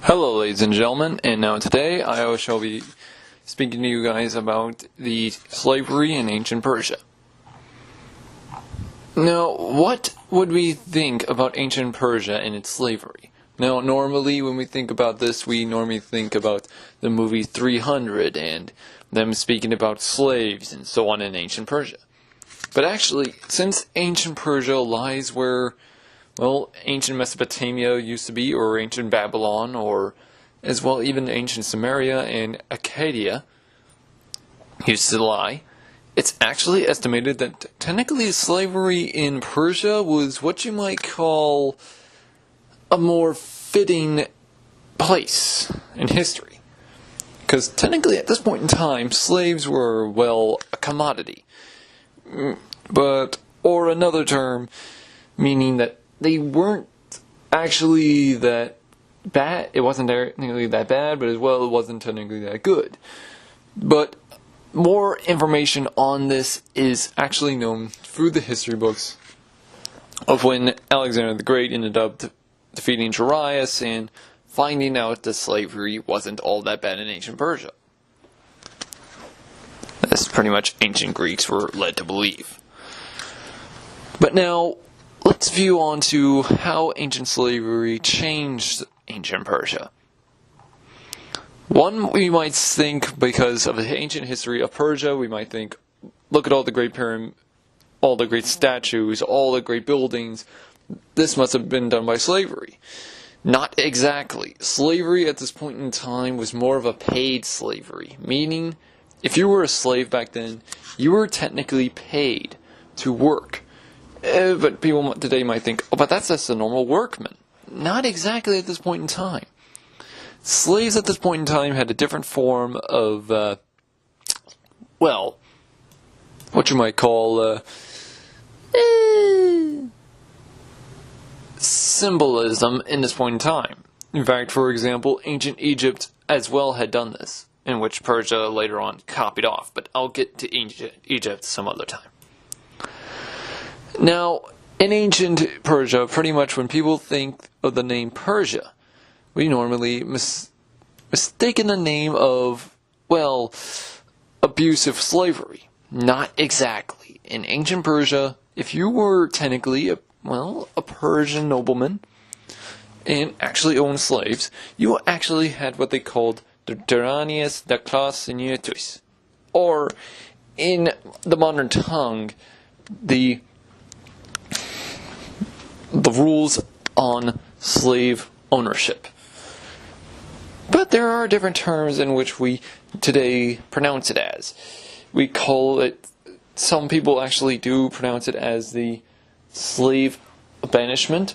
Hello ladies and gentlemen, and now today I shall be speaking to you guys about the slavery in ancient Persia. Now, what would we think about ancient Persia and its slavery? Now, normally when we think about this, we normally think about the movie 300 and them speaking about slaves and so on in ancient Persia. But actually, since ancient Persia lies where ancient Mesopotamia used to be, or ancient Babylon, or as well even ancient Samaria and Acadia used to lie, it's actually estimated that technically slavery in Persia was what you might call a more fitting place in history. Because technically at this point in time, slaves were, a commodity. Or another term, meaning that they weren't actually that bad. It wasn't technically that bad, but as well, it wasn't technically that good. But more information on this is actually known through the history books of when Alexander the Great ended up defeating Darius and finding out that slavery wasn't all that bad in ancient Persia. That's pretty much ancient Greeks were led to believe. But now, let's view on to how ancient slavery changed ancient Persia. One, we might think, because of the ancient history of Persia, we might think, look at all the great all the great statues, all the great buildings, this must have been done by slavery. Not exactly. Slavery at this point in time was more of a paid slavery, meaning, if you were a slave back then, you were technically paid to work. But people today might think, but that's just a normal workman. Not exactly at this point in time. Slaves at this point in time had a different form of, what you might call, symbolism in this point in time. In fact, for example, ancient Egypt as well had done this, in which Persia later on copied off, but I'll get to Egypt some other time. Now, in ancient Persia, pretty much when people think of the name Persia, we normally mistaken the name of, abusive slavery. Not exactly. In ancient Persia, if you were technically a Persian nobleman and actually owned slaves, you actually had what they called the tyrannias da class, or in the modern tongue, the rules on slave ownership. But there are different terms in which we today pronounce it as. We call it, some people actually do pronounce it as the slave banishment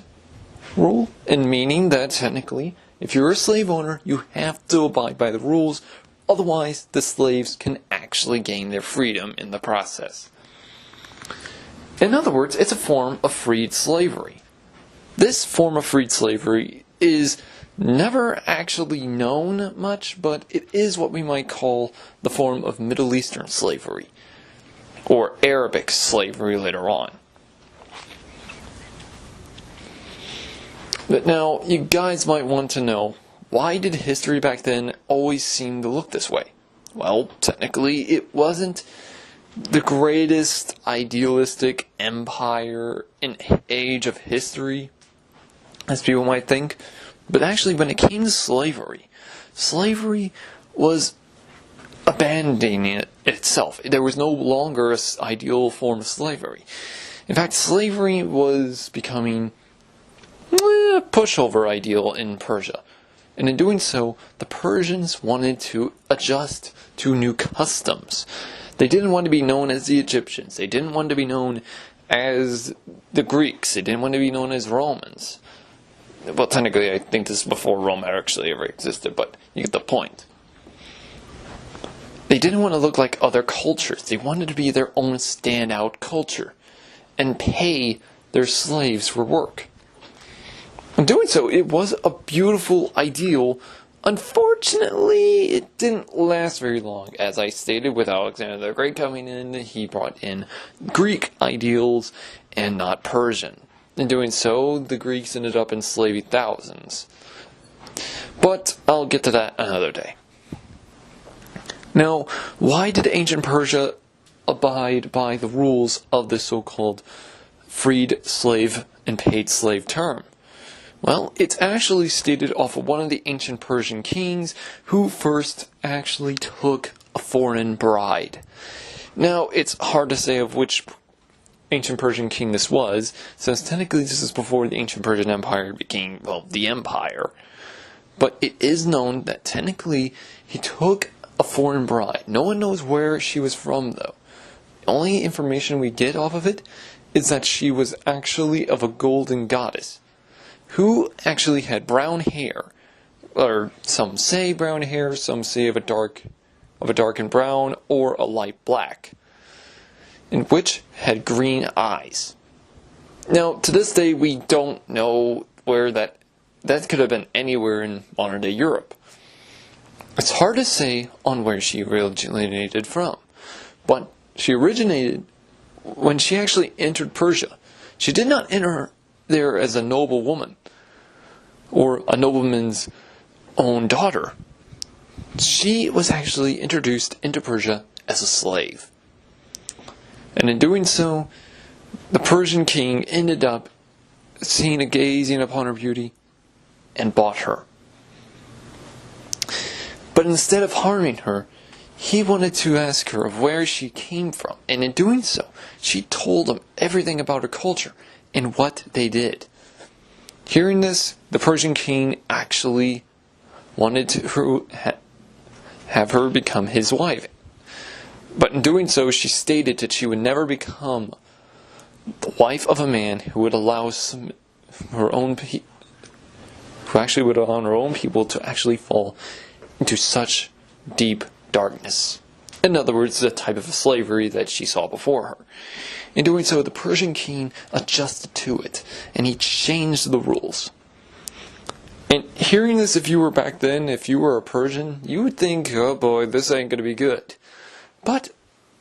rule, and meaning that technically, if you're a slave owner, you have to abide by the rules, otherwise the slaves can actually gain their freedom in the process. In other words, it's a form of freed slavery. This form of freed slavery is never actually known much, but it is what we might call the form of Middle Eastern slavery, or Arabic slavery later on. But now, you guys might want to know, why did history back then always seem to look this way? Well, technically, it wasn't the greatest idealistic empire in age of history, as people might think. But actually, when it came to slavery, slavery was abandoning itself. There was no longer an ideal form of slavery. In fact, slavery was becoming a pushover ideal in Persia. And in doing so, the Persians wanted to adjust to new customs. They didn't want to be known as the Egyptians. They didn't want to be known as the Greeks. They didn't want to be known as Romans. Well, technically, I think this is before Rome actually ever existed, but you get the point. They didn't want to look like other cultures. They wanted to be their own standout culture and pay their slaves for work. In doing so, it was a beautiful ideal. Unfortunately, it didn't last very long. As I stated, with Alexander the Great coming in, he brought in Greek ideals and not Persian. In doing so, the Greeks ended up enslaving thousands. But I'll get to that another day. Now, why did ancient Persia abide by the rules of the so-called freed slave and paid slave term? Well, it's actually stated off of one of the ancient Persian kings who first actually took a foreign bride. Now, it's hard to say of which ancient Persian king this was, since technically this is before the ancient Persian Empire became, well, the empire. But it is known that technically he took a foreign bride. No one knows where she was from, though. The only information we get off of it is that she was actually of a golden goddess, who actually had brown hair, or some say brown hair, some say of a darkened brown or a light black, and which had green eyes. Now, to this day, we don't know where that could have been anywhere in modern day Europe. It's hard to say on where she originated from, but she originated when she actually entered Persia. She did not enter there as a noble woman or a nobleman's own daughter. She was actually introduced into Persia as a slave. And in doing so, the Persian king ended up seeing and gazing upon her beauty and bought her. But instead of harming her, he wanted to ask her of where she came from, and in doing so, she told him everything about her culture and what they did. Hearing this, the Persian king actually wanted to have her become his wife. But in doing so, she stated that she would never become the wife of a man who would allow her own people to actually fall into such deep darkness. In other words, the type of slavery that she saw before her. In doing so, the Persian king adjusted to it, and he changed the rules. And hearing this, if you were back then, if you were a Persian, you would think, oh boy, this ain't going to be good. But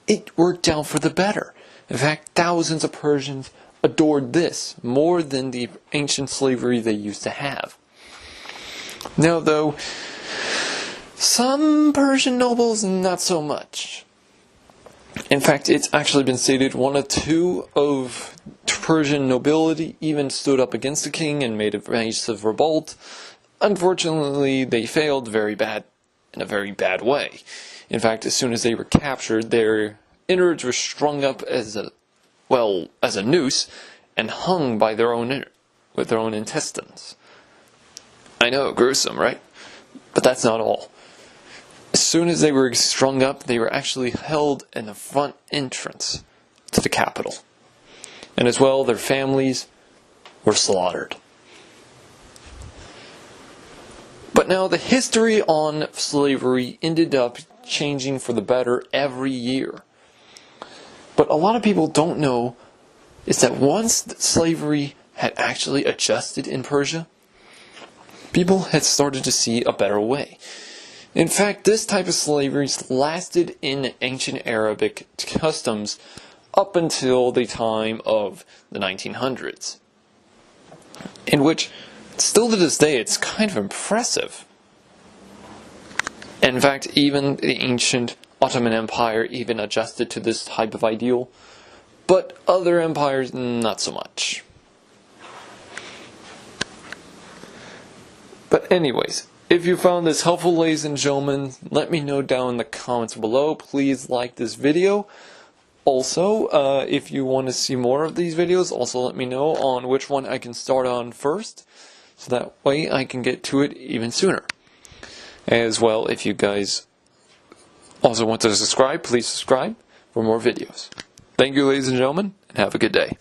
it worked out for the better. In fact, thousands of Persians adored this more than the ancient slavery they used to have. Now, though, some Persian nobles, not so much. In fact, it's actually been stated one or two of Persian nobility even stood up against the king and made a massive revolt. Unfortunately, they failed in a very bad way. In fact, as soon as they were captured, their innards were strung up as a noose and hung by with their own intestines. I know, gruesome, right? But that's not all. As soon as they were strung up, they were actually held in the front entrance to the capital. And as well, their families were slaughtered. But now the history on slavery ended up changing for the better every year. But a lot of people don't know is that once slavery had actually adjusted in Persia, people had started to see a better way. In fact, this type of slavery lasted in ancient Arabic customs up until the time of the 1900s, in which, still to this day, it's kind of impressive. In fact, even the ancient Ottoman Empire even adjusted to this type of ideal, but other empires, not so much. But anyways, if you found this helpful, ladies and gentlemen, let me know down in the comments below. Please like this video. Also, if you want to see more of these videos, also let me know on which one I can start on first, so that way I can get to it even sooner. As well, if you guys also want to subscribe, please subscribe for more videos. Thank you, ladies and gentlemen, and have a good day.